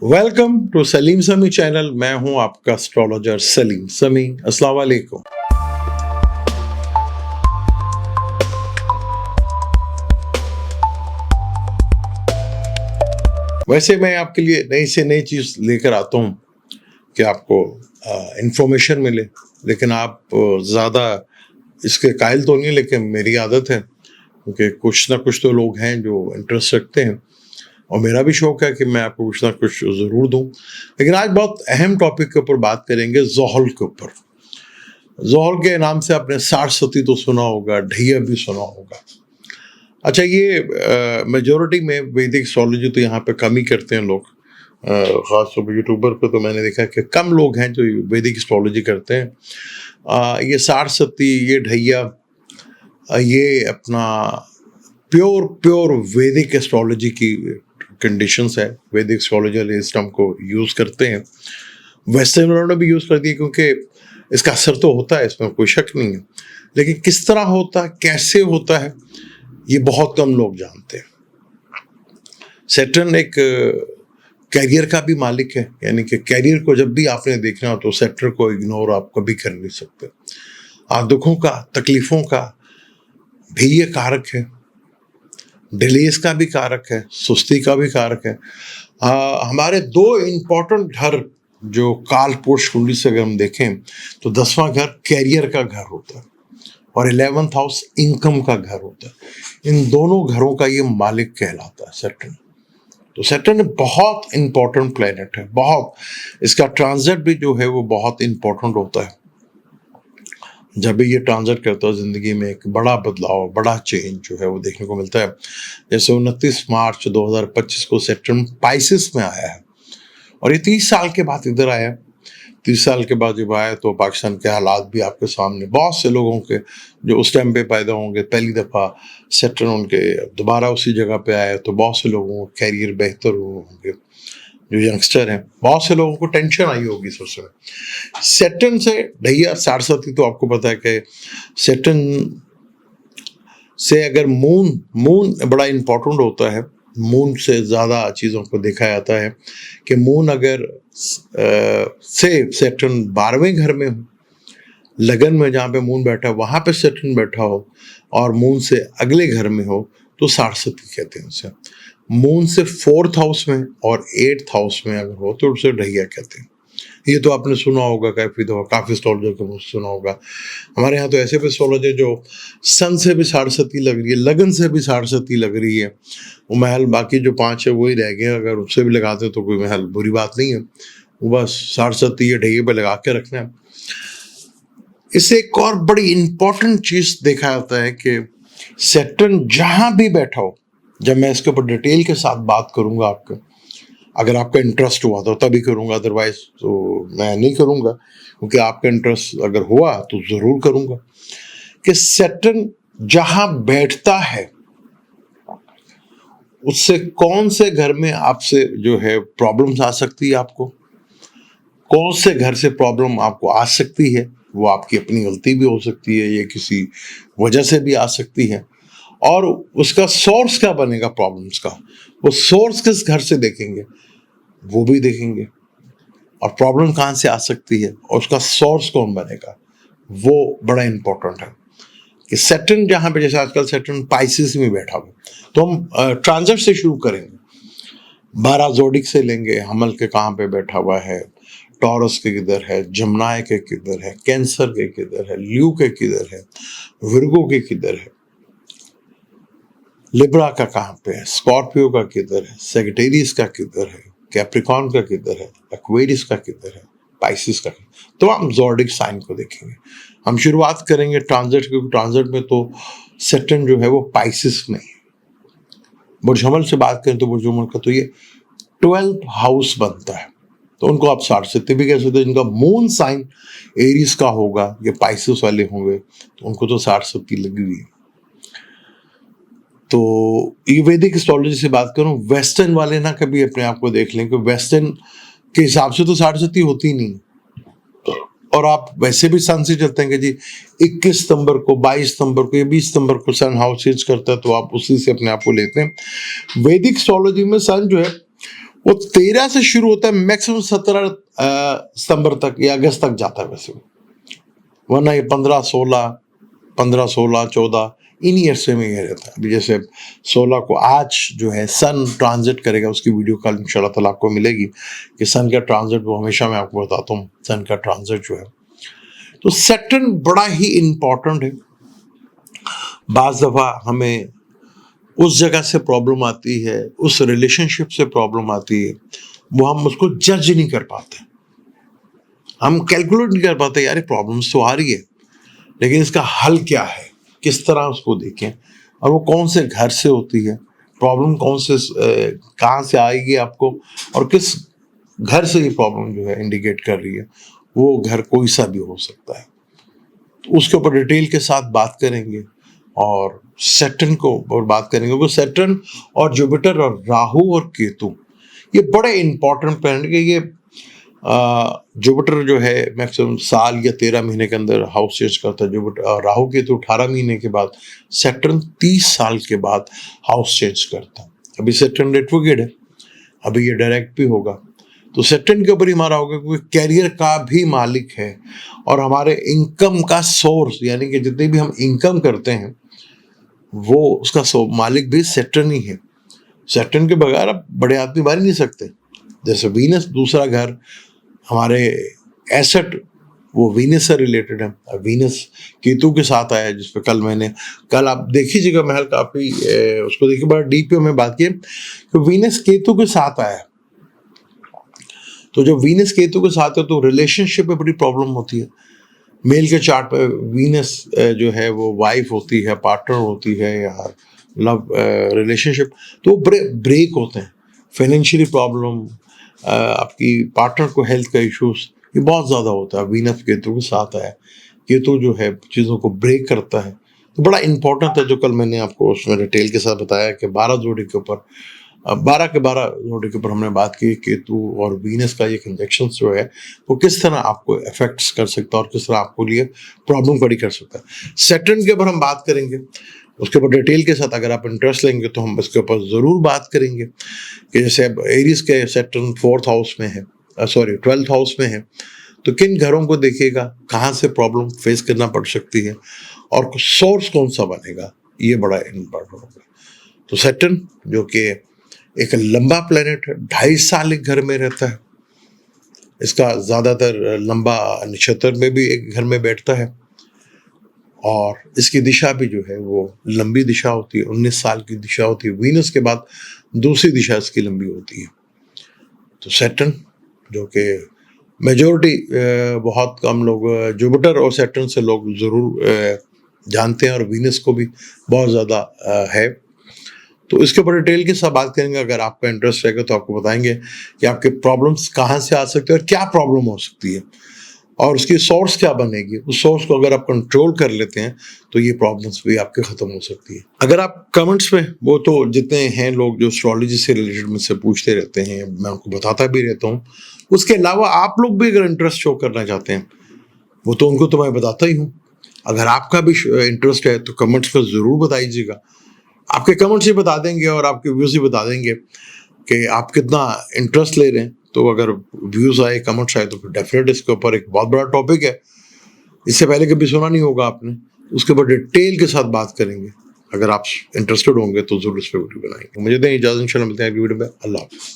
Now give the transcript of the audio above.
Welcome to Salim समी channel. मैं हूं आपका एस्ट्रोलॉजर सलीम समी। अस्सलाम वालेकुम। वैसे मैं आपके लिए नई से नई चीज लेकर आता हूं कि आपको इंफॉर्मेशन मिले, लेकिन आप ज़्यादा इसके कायल तो नहीं, लेकिन मेरी आदत है क्योंकि कुछ ना कुछ तो लोग हैं जो इंटरेस्ट रखते हैं और मेरा भी शौक है कि मैं आपको कुछ ना कुछ ज़रूर दूं। लेकिन आज बहुत अहम टॉपिक के ऊपर बात करेंगे, ज़ोहल के ऊपर। ज़ोहल के नाम से आपने सारस्वती तो सुना होगा, ढैया भी सुना होगा। अच्छा, ये मेजोरिटी में वैदिक एस्ट्रोलॉजी तो यहाँ पे कम ही करते हैं लोग। ख़ास तौर पर यूट्यूबर पे तो मैंने देखा कि कम लोग हैं जो वैदिक एस्ट्रोलॉजी करते हैं। ये सारस्वती, ये ढैया, ये अपना प्योर प्योर वैदिक एस्ट्रोलॉजी की कंडीशंस है। वैदिक एस्ट्रोलॉजी इस टर्म को यूज़ करते हैं, वेस्टर्नरों ने भी यूज़ कर दिया क्योंकि इसका असर तो होता है, इसमें कोई शक नहीं है। लेकिन किस तरह होता है, कैसे होता है, ये बहुत कम लोग जानते हैं। सैटर्न एक कैरियर का भी मालिक है, यानी कि कैरियर को जब भी आपने देखना हो तो सैटर्न को इग्नोर आप कभी कर नहीं सकते। दुखों का, तकलीफ़ों का भी ये कारक है, डिलेस का भी कारक है, सुस्ती का भी कारक है। हमारे दो इम्पोर्टेंट घर जो काल पुरुष कुंडली से अगर हम देखें तो 10वां घर कैरियर का घर होता है और 11th हाउस इनकम का घर होता है। इन दोनों घरों का ये मालिक कहलाता है सैटर्न। तो सैटर्न बहुत इंपॉर्टेंट प्लेनेट है, बहुत। इसका ट्रांजिट भी जो है वो बहुत इंपॉर्टेंट होता है। जब भी ये ट्रांजिट करता है ज़िंदगी में एक बड़ा बदलाव, बड़ा चेंज जो है वो देखने को मिलता है। जैसे 29 मार्च 2025 को सैटर्न पाइसिस में आया है और ये 30 साल के बाद इधर आया। 30 साल के बाद जब आया तो पाकिस्तान के हालात भी आपके सामने, बहुत से लोगों के जो उस टाइम पे पैदा होंगे, पहली दफ़ा सैटर्न उनके दोबारा उसी जगह पे आया तो बहुत से लोगों का कैरियर बेहतर हुए होंगे। जो यंगस्टर हैं, बहुत से लोगों को टेंशन आई होगी इस समय। सैटर्न से ढैया सारस्वती तो आपको पता है कि सैटर्न से अगर मून बड़ा इम्पोर्टेंट होता है। मून से ज़्यादा चीज़ों को देखा जाता है कि मून अगर से सैटर्न 12वें घर में हो, लगन में जहाँ पे मून बैठा है वहाँ पे सैटर्न बैठा हो और मून से अगले घर में हो तो सारस्वती कहते हैं उसे। मून से 4th हाउस में और 8th हाउस में अगर हो तो उसे ढैया कहते हैं। ये तो आपने सुना होगा, काफ़ी एस्ट्रोलॉजर को मुझसे सुना होगा। हमारे यहाँ तो ऐसे भी एस्ट्रोलॉजर जो सन से भी सारस्वती लग रही है, लगन से भी सारस्वती लग रही है, वो महल बाकी जो 5 है वही रह गए। अगर उससे भी लगाते तो कोई महल बुरी बात नहीं है, वो बस सारस्वती या ढैये पे लगा के रखना है। इससे एक और बड़ी इंपॉर्टेंट चीज़ देखा जाता है कि सैटर्न जहाँ भी बैठा हो, जब मैं इसके ऊपर डिटेल के साथ बात करूँगा आपको, अगर आपका इंटरेस्ट हुआ तो तभी करूँगा, अदरवाइज तो मैं नहीं करूँगा। क्योंकि आपका इंटरेस्ट अगर हुआ तो ज़रूर करूँगा कि सैटर्न जहाँ बैठता है उससे कौन से घर में आपसे जो है प्रॉब्लम्स आ सकती है, आपको कौन से घर से प्रॉब्लम आपको आ सकती है। वो आपकी अपनी गलती भी हो सकती है, ये किसी वजह से भी आ सकती है। और उसका सोर्स क्या बनेगा प्रॉब्लम्स का, वो सोर्स किस घर से देखेंगे वो भी देखेंगे, और प्रॉब्लम कहाँ से आ सकती है और उसका सोर्स कौन बनेगा वो बड़ा इंपॉर्टेंट है। कि सैटर्न जहाँ पे, जैसे आजकल सैटर्न पाइसिस में बैठा हुआ, तो हम ट्रांजिट से शुरू करेंगे। 12 जोडिक से लेंगे, हमल के कहाँ पे बैठा हुआ है, टॉरस के किधर है, जमनाय के किधर है, कैंसर के किधर है, ल्यू के किधर है, विर्गो के किधर है, लिब्रा का कहाँ पे है, स्कॉर्पियो का किधर है, सेजिटेरियस का किधर है, कैप्रिकॉर्न का किधर है, एक्वेरियस का किधर है, पाइसिस का। तो हम ज़ोडिक साइन को देखेंगे। हम शुरुआत करेंगे ट्रांजिट, क्योंकि ट्रांजिट में तो सैटर्न जो है वो पाइसिस में है। बुर्ज हमल से बात करें तो बुर्ज हमल का तो ये 12th हाउस बनता है, तो उनको आप सारस्वती भी कह सकते हैं। जिनका मून साइन एरीज का होगा, ये पाइसिस वाले होंगे, तो उनको तो सारस्वती लगी हुई है। तो ये वैदिक एस्ट्रोलॉजी से बात करूं, वेस्टर्न वाले ना कभी अपने आप को देख लें कि वेस्टर्न के हिसाब से तो सारस्वती होती नहीं। और आप वैसे भी सन से चलते हैं कि जी 21 सितंबर को, 22 सितंबर को या 20 सितंबर को सन हाउस चेंज करता है, तो आप उसी से अपने आप को लेते हैं। वैदिक एस्ट्रोलॉजी में सन जो है वो 13 से शुरू होता है, मैक्सिमम 17 सितंबर तक या अगस्त तक जाता है वैसे, वरना ये 15, 16, 14 अरसे में ये रहता है। अभी जैसे 16 को आज जो है सन ट्रांजिट करेगा, उसकी वीडियो कल इंशाल्लाह ताला आपको मिलेगी कि सन का ट्रांजिट, वो हमेशा मैं आपको बताता हूँ सन का ट्रांजिट जो है। तो सैटर्न बड़ा ही इम्पोर्टेंट है। बाज़ दफ़ा हमें उस जगह से प्रॉब्लम आती है, उस रिलेशनशिप से प्रॉब्लम आती है, वो हम उसको जज नहीं कर पाते, हम कैलकुलेट नहीं कर पाते, यार प्रॉब्लम्स तो आ रही है लेकिन इसका हल क्या है, किस तरह उसको देखें, और वो कौन से घर से होती है प्रॉब्लम, कौन से कहाँ से आएगी आपको, और किस घर से ये प्रॉब्लम जो है इंडिकेट कर रही है। वो घर कोई सा भी हो सकता है, तो उसके ऊपर डिटेल के साथ बात करेंगे और सैटर्न को और बात करेंगे। वो सैटर्न और जुपिटर और राहु और केतु ये बड़े इंपॉर्टेंट प्लैनेट के। ये जुपिटर जो है मैक्सिमम साल या 13 महीने के अंदर हाउस चेंज करता है जुपिटर, और राहु केतु 18 महीने के बाद, सैटर्न 30 साल के बाद हाउस चेंज करता है। अभी सैटर्न रेट्रोग्रेड है, अभी ये डायरेक्ट भी होगा, तो सैटर्न के ऊपर ही हमारा होगा क्योंकि कैरियर का भी मालिक है और हमारे इनकम का सोर्स, यानी कि जितने भी हम इनकम करते हैं वो उसका मालिक भी सैटर्न ही है। सैटर्न के बगैर आप बड़े आदमी बन नहीं सकते। जैसे वीनस दूसरा घर, हमारे एसेट वो वीनस से रिलेटेड है। वीनस केतु के साथ आया है, जिसपे कल आप देखिएगा, महल काफ़ी उसको देखिए, बड़ा डीप में बात की तो वीनस केतु के साथ आया है। तो जब वीनस केतु के साथ है तो रिलेशनशिप में बड़ी प्रॉब्लम होती है। मेल के चार्ट पे वीनस जो है वो वाइफ होती है, पार्टनर होती है, या लव रिलेशनशिप, तो बड़े ब्रेक होते हैं। फाइनेंशियली प्रॉब्लम, आपकी पार्टनर को हेल्थ का इश्यूज, ये बहुत ज़्यादा होता है। वीनस केतु के साथ आया, केतु जो है चीज़ों को ब्रेक करता है, तो बड़ा इंपॉर्टेंट है। जो कल मैंने आपको उसमें डिटेल के साथ बताया कि 12 जोड़ी के ऊपर, 12 के 12 जोड़ी के ऊपर हमने बात की, केतु और वीनस का ये कंजक्शन जो है वो किस तरह आपको इफेक्ट्स कर सकता है और किस तरह आपको लिए प्रॉब्लम खड़ी कर सकता है। सैटर्न के ऊपर हम बात करेंगे, उसके ऊपर डिटेल के साथ। अगर आप इंटरेस्ट लेंगे तो हम इसके ऊपर ज़रूर बात करेंगे कि जैसे अब एरीज के सैटर्न 4th हाउस में है, 12th हाउस में है, तो किन घरों को देखिएगा, कहाँ से प्रॉब्लम फेस करना पड़ सकती है और सोर्स कौन सा बनेगा, ये बड़ा इम्पोर्टेंट होगा। तो सैटर्न जो कि एक लंबा प्लेनेट है, 2.5 साल एक घर में रहता है, इसका ज़्यादातर लंबा नक्षत्र में भी एक घर में बैठता है, और इसकी दिशा भी जो है वो लंबी दिशा होती है, 19 साल की दिशा होती है। वीनस के बाद दूसरी दिशा इसकी लंबी होती है। तो सैटर्न जो कि मेजॉरिटी बहुत कम लोग जुपिटर और सैटर्न से लोग ज़रूर जानते हैं, और वीनस को भी बहुत ज़्यादा है। तो इसके ऊपर डिटेल के साथ बात करेंगे। अगर आपका इंटरेस्ट रहेगा तो आपको बताएंगे कि आपके प्रॉब्लम्स कहाँ से आ सकते हैं और क्या प्रॉब्लम हो सकती है और उसकी सोर्स क्या बनेगी। उस सोर्स को अगर आप कंट्रोल कर लेते हैं तो ये प्रॉब्लम्स भी आपके ख़त्म हो सकती है। अगर आप कमेंट्स में, वो तो जितने हैं लोग जो एस्ट्रोलॉजी से रिलेटेड मुझसे पूछते रहते हैं, मैं उनको बताता भी रहता हूँ। उसके अलावा आप लोग भी अगर इंटरेस्ट शो करना चाहते हैं, वो तो उनको तो मैं बताता ही हूँ। अगर आपका भी इंटरेस्ट है तो कमेंट्स में ज़रूर बताइएगा। आपके कमेंट्स ही बता देंगे और आपके व्यूज़ ही बता देंगे कि आप कितना इंटरेस्ट ले रहे हैं। तो अगर व्यूज़ आए, कमेंट्स आए, तो फिर डेफिनेट इसके ऊपर एक बहुत बड़ा टॉपिक है, इससे पहले कभी सुना नहीं होगा आपने, उसके ऊपर डिटेल के साथ बात करेंगे। अगर आप इंटरेस्टेड होंगे तो ज़रूर इस पर वीडियो बनाएंगे। मुझे दें इजाज़त, इंशाल्लाह मिलते हैं अगली वीडियो में। अल्लाह हाफ़िज़।